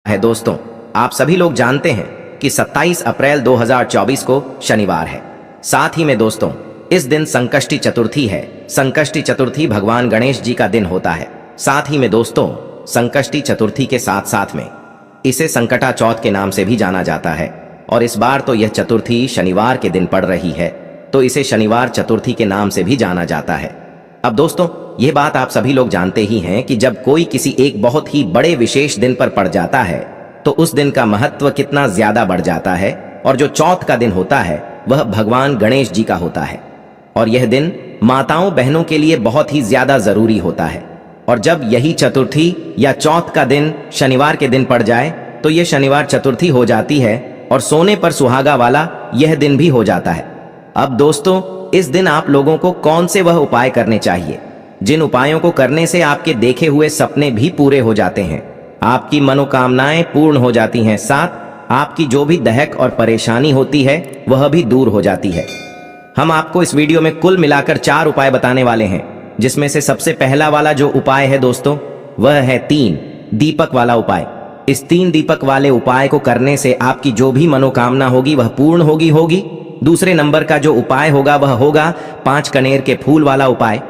है दोस्तों, आप सभी लोग जानते हैं कि 27 अप्रैल 2024 को शनिवार है। साथ ही में दोस्तों, इस दिन संकष्टी चतुर्थी है। संकष्टी चतुर्थी भगवान गणेश जी का दिन होता है। साथ ही में दोस्तों, संकष्टी चतुर्थी के साथ साथ में इसे संकटा चौथ के नाम से भी जाना जाता है। और इस बार तो यह चतुर्थी शनिवार के दिन पड़ रही है, तो इसे शनिवार चतुर्थी के नाम से भी जाना जाता है। अब दोस्तों, यह बात आप सभी लोग जानते ही हैं कि जब कोई किसी एक बहुत ही बड़े विशेष दिन पर पड़ जाता है तो उस दिन का महत्व कितना ज्यादा बढ़ जाता है। और जो चौथ का दिन होता है वह भगवान गणेश जी का होता है। और यह दिन माताओं बहनों के लिए बहुत ही ज्यादा जरूरी होता है। और जब यही चतुर्थी या चौथ का दिन शनिवार के दिन पड़ जाए तो यह शनिवार चतुर्थी हो जाती है और सोने पर सुहागा वाला यह दिन भी हो जाता है। अब दोस्तों, इस दिन आप लोगों को कौन से वह उपाय करने चाहिए जिन उपायों को करने से आपके देखे हुए सपने भी पूरे हो जाते हैं, आपकी मनोकामनाएं पूर्ण हो जाती हैं, साथ आपकी जो भी दहक और परेशानी होती है वह भी दूर हो जाती है। हम आपको इस वीडियो में कुल मिलाकर 4 उपाय बताने वाले हैं, जिसमें से सबसे पहला वाला जो उपाय है दोस्तों, वह है 3 दीपक वाला उपाय। इस 3 दीपक वाले उपाय को करने से आपकी जो भी मनोकामना होगी वह पूर्ण होगी। दूसरे नंबर का जो उपाय होगा वह होगा 5 कनेर के फूल वाला उपाय।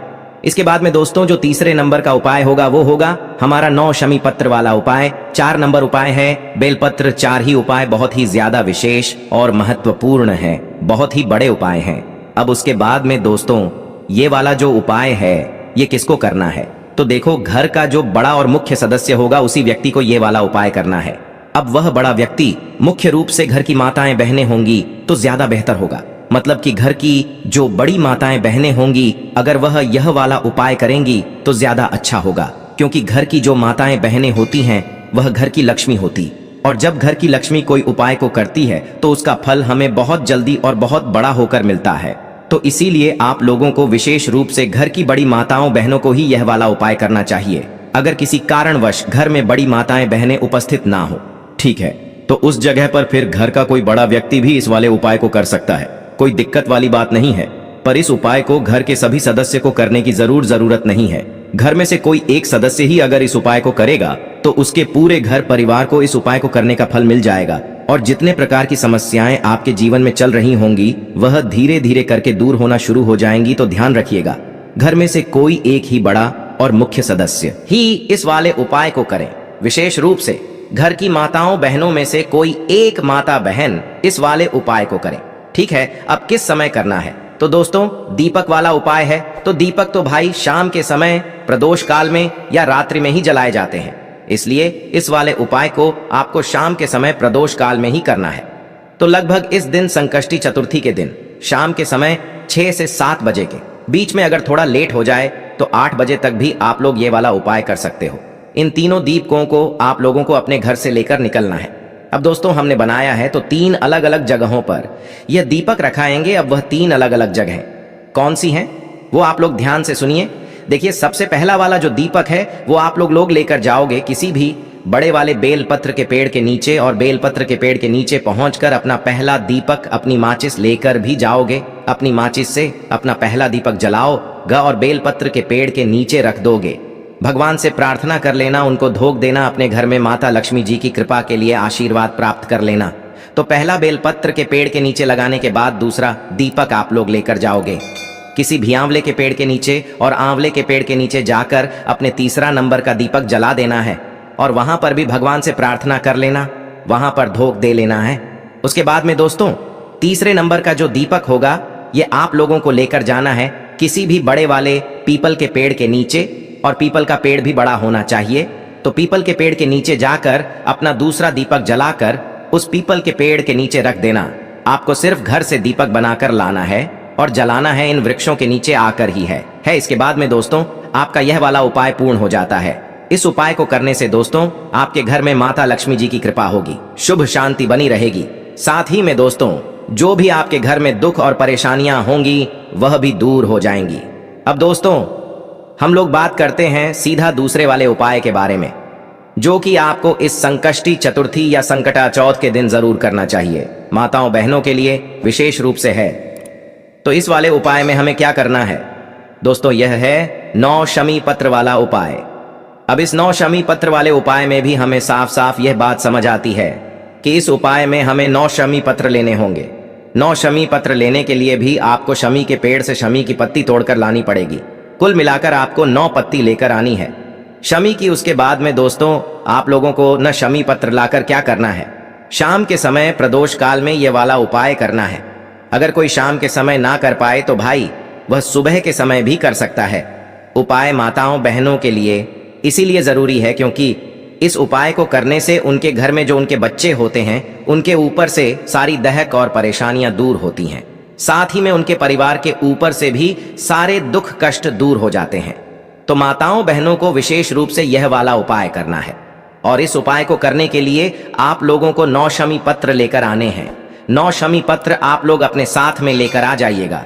इसके बाद में दोस्तों, जो तीसरे नंबर का उपाय होगा वो होगा हमारा 9 शमी पत्र वाला उपाय। 4 नंबर उपाय है बेलपत्र। 4 ही उपाय बहुत ही ज्यादा विशेष और महत्वपूर्ण है, बहुत ही बड़े उपाय हैं। अब उसके बाद में दोस्तों, ये वाला जो उपाय है ये किसको करना है? तो देखो, घर का जो बड़ा और मुख्य सदस्य होगा उसी व्यक्ति को ये वाला उपाय करना है। अब वह बड़ा व्यक्ति मुख्य रूप से घर की माताएं बहनें होंगी तो ज्यादा बेहतर होगा। मतलब कि घर की जो बड़ी माताएं बहनें होंगी, अगर वह यह वाला उपाय करेंगी तो ज्यादा अच्छा होगा, क्योंकि घर की जो माताएं बहनें होती हैं वह घर की लक्ष्मी होती। और जब घर की लक्ष्मी कोई उपाय को करती है तो उसका फल हमें बहुत जल्दी और बहुत बड़ा होकर मिलता है। तो इसीलिए आप लोगों को विशेष रूप से घर की बड़ी माताओं बहनों को ही यह वाला उपाय करना चाहिए। अगर किसी कारणवश घर में बड़ी माताएं बहनें उपस्थित ना हो, ठीक है, तो उस जगह पर फिर घर का कोई बड़ा व्यक्ति भी इस वाले उपाय को कर सकता है। कोई दिक्कत वाली बात नहीं है। पर इस उपाय को घर के सभी सदस्य को करने की जरूरत नहीं है। घर में से कोई एक सदस्य ही अगर इस उपाय को करेगा तो उसके पूरे घर परिवार को इस उपाय को करने का फल मिल जाएगा। और जितने प्रकार की समस्याएं आपके जीवन में चल रही होंगी वह धीरे धीरे करके दूर होना शुरू हो जाएंगी। तो ध्यान रखिएगा, घर में से कोई एक ही बड़ा और मुख्य सदस्य ही इस वाले उपाय को करें। विशेष रूप से घर की माताओं बहनों में से कोई एक माता बहन इस वाले उपाय को करें। ठीक है, अब किस समय करना है? तो दोस्तों, दीपक वाला उपाय है तो दीपक तो भाई शाम के समय प्रदोष काल में या रात्रि में ही जलाए जाते हैं। इसलिए इस वाले उपाय को आपको शाम के समय प्रदोष काल में ही करना है। तो लगभग इस दिन संकष्टी चतुर्थी के दिन शाम के समय 6 से 7 बजे के बीच में, अगर थोड़ा लेट हो जाए तो 8 बजे तक भी आप लोग ये वाला उपाय कर सकते हो। इन तीनों दीपकों को आप लोगों को अपने घर से लेकर निकलना है। अब दोस्तों, हमने बनाया है तो 3 अलग अलग जगहों पर यह दीपक रखाएंगे। अब वह 3 अलग अलग जगह कौन सी हैं वो आप लोग ध्यान से सुनिए। देखिए, सबसे पहला वाला जो दीपक है वो आप लोग लेकर जाओगे किसी भी बड़े वाले बेलपत्र के पेड़ के नीचे, और बेलपत्र के पेड़ के नीचे पहुंचकर अपना पहला दीपक अपनी माचिस लेकर भी जाओगे। अपनी माचिस से अपना पहला दीपक जलाओगे और बेलपत्र के पेड़ के नीचे रख दोगे। भगवान से प्रार्थना कर लेना, उनको धोख देना, अपने घर में माता लक्ष्मी जी की कृपा के लिए आशीर्वाद प्राप्त कर लेना। तो पहला बेलपत्र के पेड़ के नीचे लगाने के बाद दूसरा दीपक आप लोग लेकर जाओगे किसी भी आंवले के पेड़ के नीचे, और आंवले के पेड़ के नीचे जाकर अपने तीसरा नंबर का दीपक जला देना है। और वहां पर भी भगवान से प्रार्थना कर लेना, वहां पर धोख दे लेना है। उसके बाद में दोस्तों, तीसरे नंबर का जो दीपक होगा ये आप लोगों को लेकर जाना है किसी भी बड़े वाले पीपल के पेड़ के नीचे, और पीपल का पेड़ भी बड़ा होना चाहिए। तो पीपल के पेड़ के नीचे जाकर अपना दूसरा दीपक जलाकर उस पीपल के पेड़ के नीचे रख देना। आपको सिर्फ घर से दीपक बनाकर लाना है और जलाना है इन वृक्षों के नीचे आकर ही है। इसके बाद में दोस्तों, आपका यह वाला उपाय पूर्ण हो जाता है। इस उपाय को करने से दोस्तों आपके घर में माता लक्ष्मी जी की कृपा होगी, शुभ शांति बनी रहेगी। साथ ही में दोस्तों, जो भी आपके घर में दुख और परेशानियां होंगी वह भी दूर हो जाएंगी। अब दोस्तों, हम लोग बात करते हैं सीधा दूसरे वाले उपाय के बारे में, जो कि आपको इस संकष्टी चतुर्थी या संकटा चौथ के दिन जरूर करना चाहिए। माताओं बहनों के लिए विशेष रूप से है। तो इस वाले उपाय में हमें क्या करना है दोस्तों? यह है 9 शमी पत्र वाला उपाय। अब इस 9 शमी पत्र वाले उपाय में भी हमें साफ साफ यह बात समझ आती है कि इस उपाय में हमें 9 शमी पत्र लेने होंगे। 9 शमी पत्र लेने के लिए भी आपको शमी के पेड़ से शमी की पत्ती तोड़कर लानी पड़ेगी। कुल मिलाकर आपको 9 पत्ती लेकर आनी है शमी की। उसके बाद में दोस्तों आप लोगों को न शमी पत्र लाकर क्या करना है, शाम के समय प्रदोष काल में ये वाला उपाय करना है। अगर कोई शाम के समय ना कर पाए तो भाई वह सुबह के समय भी कर सकता है। उपाय माताओं बहनों के लिए इसीलिए जरूरी है क्योंकि इस उपाय को करने से उनके घर में जो उनके बच्चे होते हैं उनके ऊपर से सारी दहक और परेशानियां दूर होती हैं। साथ ही में उनके परिवार के ऊपर से भी सारे दुख कष्ट दूर हो जाते हैं। तो माताओं बहनों को विशेष रूप से यह वाला उपाय करना है और इस उपाय को करने के लिए आप लोगों को 9 शमी पत्र लेकर आने हैं। 9 शमी पत्र आप लोग अपने साथ में लेकर आ जाइएगा।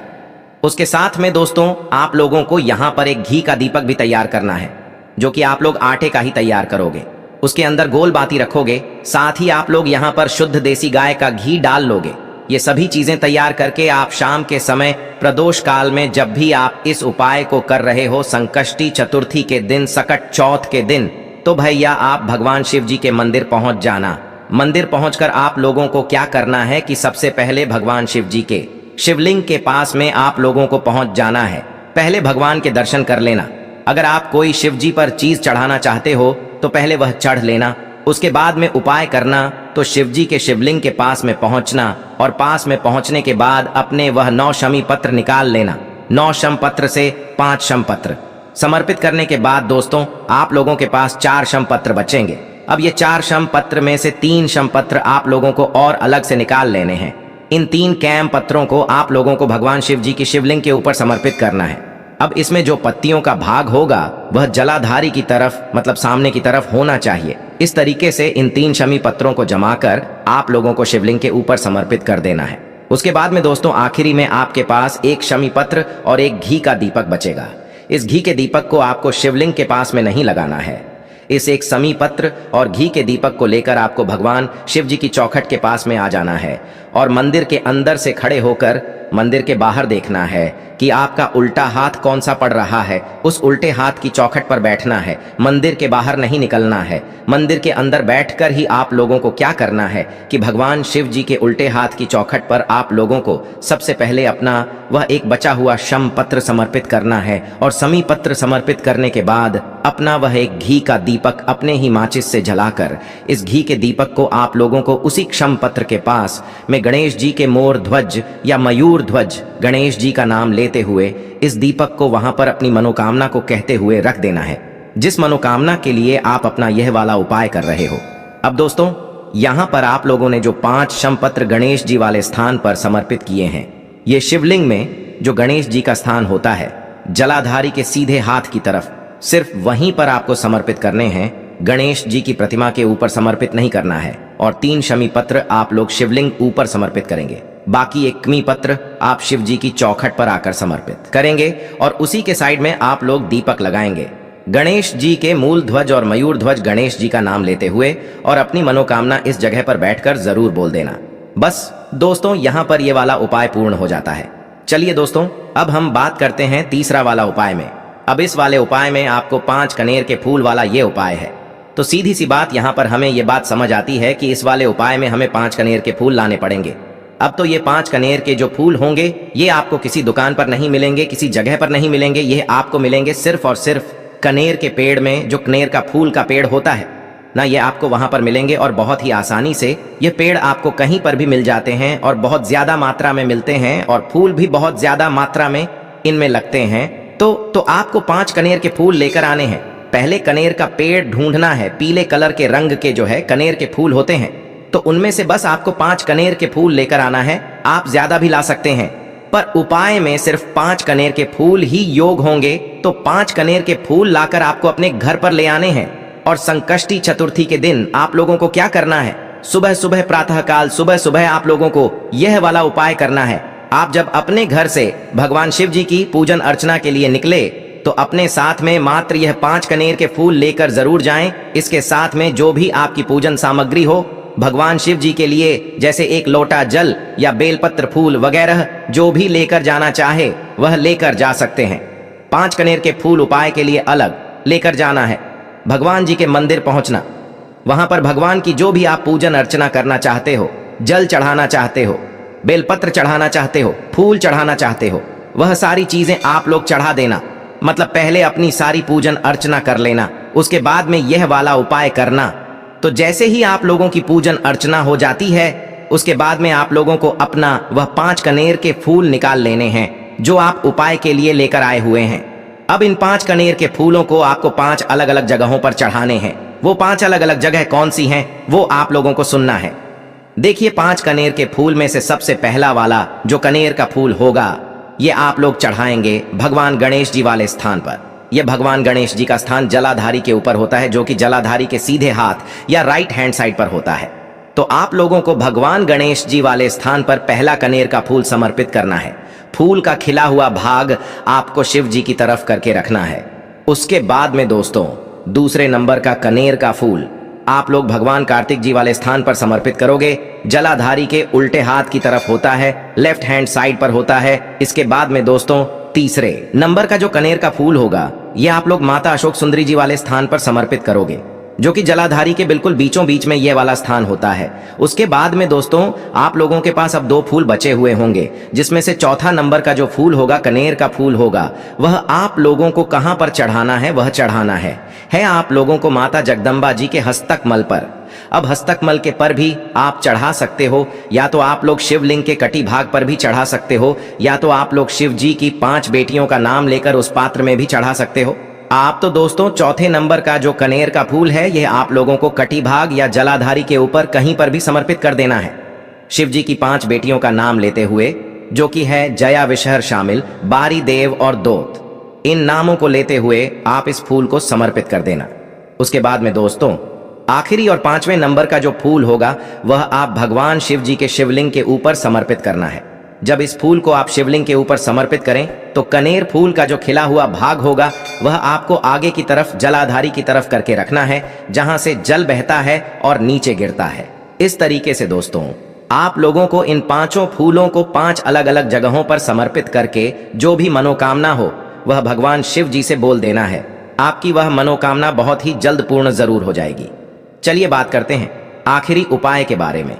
उसके साथ में दोस्तों आप लोगों को यहाँ पर एक घी का दीपक भी तैयार करना है जो कि आप लोग आटे का ही तैयार करोगे। उसके अंदर गोल बाती रखोगे। साथ ही आप लोग यहाँ पर शुद्ध देसी गाय का घी डाल लोगे। ये सभी चीजें तैयार करके आप शाम के समय प्रदोष काल में जब भी आप इस उपाय को कर रहे हो, संकष्टी चतुर्थी के दिन, सकट चौथ के दिन, तो भैया आप भगवान शिव जी के मंदिर पहुंच जाना। मंदिर पहुंचकर आप लोगों को क्या करना है कि सबसे पहले भगवान शिव जी के शिवलिंग के पास में आप लोगों को पहुंच जाना है। पहले भगवान के दर्शन कर लेना। अगर आप कोई शिव जी पर चीज चढ़ाना चाहते हो तो पहले वह चढ़ लेना। उसके बाद में उपाय करना तो शिव जी के शिवलिंग के पास में पहुंचना और पास में पहुंचने के बाद अपने वह 9 शमी पत्र निकाल लेना। 9 शम पत्र से 5 शम पत्र समर्पित करने के बाद दोस्तों आप लोगों के पास 4 शम पत्र बचेंगे। अब ये 4 शम पत्र में से 3 शम पत्र आप लोगों को और अलग से निकाल लेने हैं। इन 3 कैम पत्रों को आप लोगों को भगवान शिव जी की शिवलिंग के ऊपर समर्पित करना है। अब इसमें जो पत्तियों का भाग होगा वह जलाधारी की तरफ मतलब सामने की तरफ होना चाहिए। इस तरीके से इन 3 शमी पत्रों को जमाकर आप लोगों को शिवलिंग के ऊपर समर्पित कर देना है। उसके बाद में दोस्तों आखिरी में आपके पास 1 शमी पत्र और 1 घी का दीपक बचेगा। इस घी के दीपक को आपको शिवलिंग के पास में नहीं लगाना है। इस 1 शमी पत्र और घी के दीपक को लेकर आपको भगवान शिव जी की चौखट के पास में आ जाना है और मंदिर के अंदर से खड़े होकर मंदिर के बाहर देखना है कि आपका उल्टा हाथ कौन सा पड़ रहा है। उस उल्टे हाथ की चौखट पर बैठना है। मंदिर के बाहर नहीं निकलना है। मंदिर के अंदर बैठकर ही आप लोगों को क्या करना है कि भगवान शिव जी के उल्टे हाथ की चौखट पर आप लोगों को सबसे पहले अपना वह एक बचा हुआ शम पत्र समर्पित करना है और शमी पत्र समर्पित करने के बाद अपना वह एक घी का दीपक अपने ही माचिस से जलाकर इस घी के दीपक को आप लोगों को उसी क्षम पत्र के पास में गणेश जी के मोर ध्वज या मयूर ध्वज गणेश जी का नाम लेते हुए इस दीपक को वहां पर अपनी मनोकामना को कहते हुए रख देना है, जिस मनोकामना के लिए आप अपना यह वाला उपाय कर रहे हो। अब दोस्तों यहां पर आप लोगों ने जो 5 शमपत्र गणेश जी वाले स्थान पर समर्पित किए हैं, ये शिवलिंग में जो गणेश जी का स्थान होता है जलाधारी के सीधे हाथ की तरफ, सिर्फ वहीं पर आपको समर्पित करने हैं। गणेश जी की प्रतिमा के ऊपर समर्पित नहीं करना है। और 3 शमी पत्र आप लोग शिवलिंग ऊपर समर्पित करेंगे। बाकी 1 कमी पत्र आप शिव जी की चौखट पर आकर समर्पित करेंगे और उसी के साइड में आप लोग दीपक लगाएंगे गणेश जी के मूल ध्वज और मयूर ध्वज गणेश जी का नाम लेते हुए, और अपनी मनोकामना इस जगह पर बैठकर जरूर बोल देना। बस दोस्तों यहाँ पर ये वाला उपाय पूर्ण हो जाता है। चलिए दोस्तों अब हम बात करते हैं तीसरा वाला उपाय में। अब इस वाले उपाय में आपको 5 कनेर के फूल वाला ये उपाय है। तो सीधी सी बात यहाँ पर हमें ये बात समझ आती है कि इस वाले उपाय में हमें 5 कनेर के फूल लाने पड़ेंगे। अब तो ये 5 कनेर के जो फूल होंगे ये आपको किसी दुकान पर नहीं मिलेंगे, किसी जगह पर नहीं मिलेंगे। ये आपको मिलेंगे सिर्फ और सिर्फ कनेर के पेड़ में, जो कनेर का फूल का पेड़ होता है ना, ये आपको वहां पर मिलेंगे। और बहुत ही आसानी से ये पेड़ आपको कहीं पर भी मिल जाते हैं और बहुत ज्यादा मात्रा में मिलते हैं और फूल भी बहुत ज्यादा मात्रा में इनमें लगते हैं। तो आपको 5 कनेर के फूल लेकर आने हैं। पहले कनेर का पेड़ ढूंढना है। पीले कलर के रंग के जो है कनेर के फूल होते हैं, तो उनमें से बस आपको 5 कनेर के फूल लेकर आना है। आप ज्यादा भी ला सकते हैं, पर उपाय में सिर्फ 5 कनेर के फूल ही योग होंगे। तो 5 कनेर के फूल लाकर आपको अपने घर पर ले आने हैं। और संकष्टी चतुर्थी के दिन आप लोगों को क्या करना है, सुबह सुबह प्रातः काल सुबह सुबह आप लोगों को यह वाला उपाय करना है। आप जब अपने घर से भगवान शिव जी की पूजन अर्चना के लिए निकले तो अपने साथ में मात्र यह 5 कनेर के फूल लेकर जरूर जाएं। इसके साथ में जो भी आपकी पूजन सामग्री हो भगवान शिव जी के लिए, जैसे 1 लोटा जल या बेलपत्र फूल वगैरह जो भी लेकर जाना चाहे वह लेकर जा सकते हैं। 5 कनेर के फूल उपाय के लिए अलग लेकर जाना है। भगवान जी के मंदिर पहुंचना, वहां पर भगवान की जो भी आप पूजन अर्चना करना चाहते हो, जल चढ़ाना चाहते हो, बेलपत्र चढ़ाना चाहते हो, फूल चढ़ाना चाहते हो, वह सारी चीजें आप लोग चढ़ा देना। मतलब पहले अपनी सारी पूजन अर्चना कर लेना, उसके बाद में यह वाला उपाय करना। तो जैसे ही आप लोगों की पूजन अर्चना हो जाती है, उसके बाद में आप लोगों को अपना वह 5 कनेर के फूल निकाल लेने हैं जो आप उपाय के लिए लेकर आए हुए हैं। अब इन 5 कनेर के फूलों को आपको 5 अलग अलग जगहों पर चढ़ाने हैं। वो 5 अलग अलग जगह कौन सी हैं वो आप लोगों को सुनना है। देखिए, 5 कनेर के फूल में से सबसे पहला वाला जो कनेर का फूल होगा, ये आप लोग चढ़ाएंगे भगवान गणेश जी वाले स्थान पर। यह भगवान गणेश जी का स्थान जलाधारी के ऊपर होता है, जो कि जलाधारी के सीधे हाथ या राइट हैंड साइड पर होता है। तो आप लोगों को भगवान गणेश जी वाले स्थान पर पहला कनेर का फूल समर्पित करना है। फूल का खिला हुआ भाग आपको शिव जी की तरफ करके रखना है। उसके बाद में दोस्तों, दूसरे नंबर का कनेर का फूल आप लोग भगवान कार्तिक जी वाले स्थान पर समर्पित करोगे। जलाधारी के उल्टे हाथ की तरफ होता है, लेफ्ट हैंड साइड पर होता है। इसके बाद में दोस्तों, तीसरे नंबर का जो कनेर का फूल होगा, यह आप लोग माता अशोक सुंदरी जी वाले स्थान पर समर्पित करोगे, जो कि जलाधारी के बिल्कुल बीचों बीच में यह वाला स्थान होता है। उसके बाद में दोस्तों, आप लोगों के पास अब 2 फूल बचे हुए होंगे, जिसमें से चौथा नंबर का जो फूल होगा, कनेर का फूल होगा, वह आप लोगों को कहां पर चढ़ाना है, वह चढ़ाना है आप लोगों को माता जगदम्बा जी के हस्तकमल पर। अब हस्तकमल के पर भी आप चढ़ा सकते हो, या तो आप लोग शिवलिंग के कटी भाग पर भी चढ़ा सकते हो, या तो आप लोग शिव जी की 5 बेटियों का नाम लेकर उस पात्र में भी चढ़ा सकते हो। आप तो दोस्तों चौथे नंबर का जो कनेर का फूल है, यह आप लोगों को कटी भाग या जलाधारी के ऊपर कहीं पर भी समर्पित कर देना है। शिव जी की 5 बेटियों का नाम लेते हुए, जो कि है जया, विषहर शामिल, बारी, देव और दोत, इन नामों को लेते हुए आप इस फूल को समर्पित कर देना। उसके बाद में दोस्तों, आखिरी और 5वें नंबर का जो फूल होगा, वह आप भगवान शिव जी के शिवलिंग के ऊपर समर्पित करना है। जब इस फूल को आप शिवलिंग के ऊपर समर्पित करें, तो कनेर फूल का जो खिला हुआ भाग होगा, वह आपको आगे की तरफ जलाधारी की तरफ करके रखना है, जहां से जल बहता है और नीचे गिरता है। इस तरीके से दोस्तों, आप लोगों को इन 5 फूलों को 5 अलग अलग जगहों पर समर्पित करके जो भी मनोकामना हो, वह भगवान शिव जी से बोल देना है। आपकी वह मनोकामना बहुत ही जल्द पूर्ण जरूर हो जाएगी। चलिए बात करते हैं आखिरी उपाय के बारे में,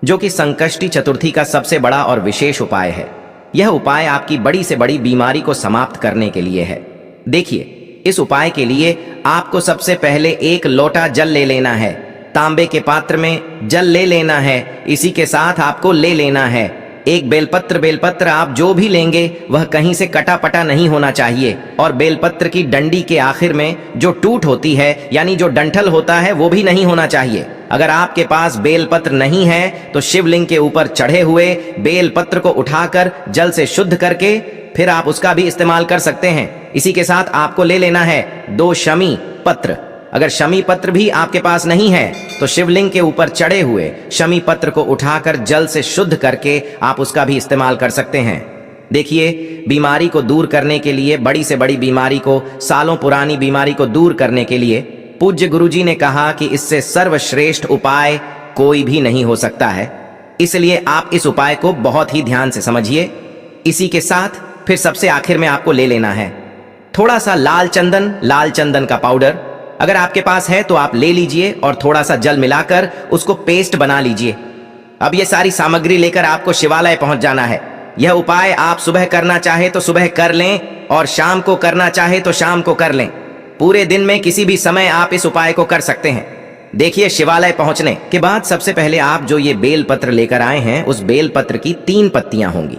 जो कि संकष्टी चतुर्थी का सबसे बड़ा और विशेष उपाय है। यह उपाय आपकी बड़ी से बड़ी बीमारी को समाप्त करने के लिए है। देखिए, इस उपाय के लिए आपको सबसे पहले 1 लोटा जल ले लेना है। तांबे के पात्र में जल ले लेना है। इसी के साथ आपको ले लेना है एक बेलपत्र आप जो भी लेंगे वह कहीं से कटा पटा नहीं होना चाहिए, और बेलपत्र की डंडी के आखिर में जो टूट होती है, यानी जो डंठल होता है, वो भी नहीं होना चाहिए। अगर आपके पास बेलपत्र नहीं है तो शिवलिंग के ऊपर चढ़े हुए बेलपत्र को उठाकर जल से शुद्ध करके फिर आप उसका भी इस्तेमाल कर सकते हैं। इसी के साथ आपको ले लेना है 2 शमी पत्र। अगर शमी पत्र भी आपके पास नहीं है तो शिवलिंग के ऊपर चढ़े हुए शमी पत्र को उठाकर जल से शुद्ध करके आप उसका भी इस्तेमाल कर सकते हैं। देखिए, बीमारी को दूर करने के लिए, बड़ी से बड़ी बीमारी को, सालों पुरानी बीमारी को दूर करने के लिए पूज्य गुरुजी ने कहा कि इससे सर्वश्रेष्ठ उपाय कोई भी नहीं हो सकता है। इसलिए आप इस उपाय को बहुत ही ध्यान से समझिए। इसी के साथ फिर सबसे आखिर में आपको ले लेना है थोड़ा सा लाल चंदन का पाउडर। अगर आपके पास है तो आप ले लीजिए और थोड़ा सा जल मिलाकर उसको पेस्ट बना लीजिए। अब ये सारी सामग्री लेकर आपको शिवालय पहुंच जाना है। यह उपाय आप सुबह करना चाहे तो सुबह कर लें और शाम को करना चाहे तो शाम को कर लें। पूरे दिन में किसी भी समय आप इस उपाय को कर सकते हैं। देखिए, शिवालय पहुंचने के बाद सबसे पहले आप जो ये बेल पत्र लेकर आए हैं, उस बेल पत्र की 3 पत्तियां होंगी।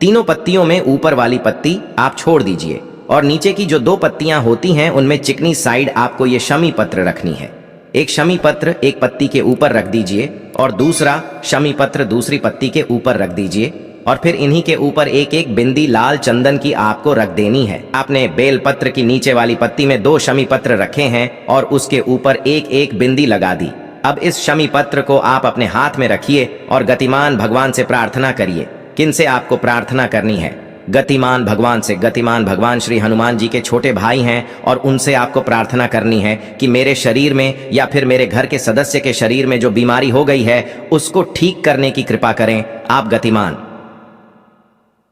तीनों पत्तियों में ऊपर वाली पत्ती आप छोड़ दीजिए और नीचे की जो 2 पत्तियां होती हैं उनमें चिकनी साइड आपको ये शमी पत्र रखनी है। एक शमी पत्र एक पत्ती के ऊपर रख दीजिए और दूसरा शमी पत्र दूसरी पत्ती के ऊपर रख दीजिए, और फिर इन्हीं के ऊपर एक एक बिंदी लाल चंदन की आपको रख देनी है। आपने बेल पत्र की नीचे वाली पत्ती में 2 शमी पत्र रखे हैं और उसके ऊपर एक एक बिंदी लगा दी। अब इस शमी पत्र को आप अपने हाथ में रखिए और गतिमान भगवान से प्रार्थना करिए। किनसे आपको प्रार्थना करनी है? गतिमान भगवान से। गतिमान भगवान श्री हनुमान जी के छोटे भाई हैं और उनसे आपको प्रार्थना करनी है कि मेरे शरीर में या फिर मेरे घर के सदस्य के शरीर में जो बीमारी हो गई है उसको ठीक करने की कृपा करें। आप गतिमान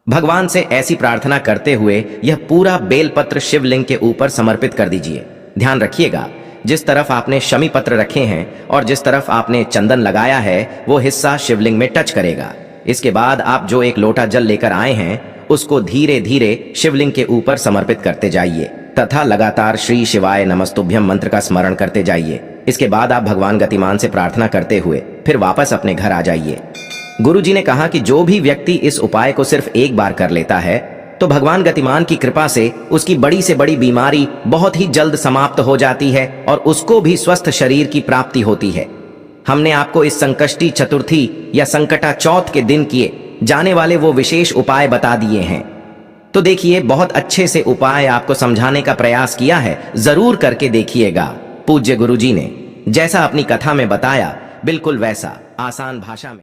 भगवान से ऐसी प्रार्थना करते हुए यह पूरा बेलपत्र शिवलिंग के ऊपर समर्पित कर दीजिए। ध्यान रखिएगा जिस तरफ आपने शमी पत्र रखे हैं और जिस तरफ आपने चंदन लगाया है वो हिस्सा शिवलिंग में टच करेगा। इसके बाद आप जो एक लोटा जल लेकर आए हैं उसको धीरे धीरे शिवलिंग के ऊपर समर्पित करते जाइए तथा लगातार श्री शिवाय नमस्तुभ्यम मंत्र का स्मरण करते जाइए। इसके बाद आप भगवान गतिमान से प्रार्थना करते हुए फिर वापस अपने घर आ जाइए। गुरुजी ने कहा कि जो भी व्यक्ति इस उपाय को सिर्फ एक बार कर लेता है तो भगवान गतिमान की कृपा से उसकी बड़ी से बड़ी बीमारी बहुत ही जल्द समाप्त हो जाती है और उसको भी स्वस्थ शरीर की प्राप्ति होती है। हमने आपको इस संकष्टी चतुर्थी या संकटा चौथ के दिन किए जाने वाले वो विशेष उपाय बता दिए हैं। तो देखिए, बहुत अच्छे से उपाय आपको समझाने का प्रयास किया है, जरूर करके देखिएगा। पूज्य गुरुजी ने जैसा अपनी कथा में बताया बिल्कुल वैसा आसान भाषा में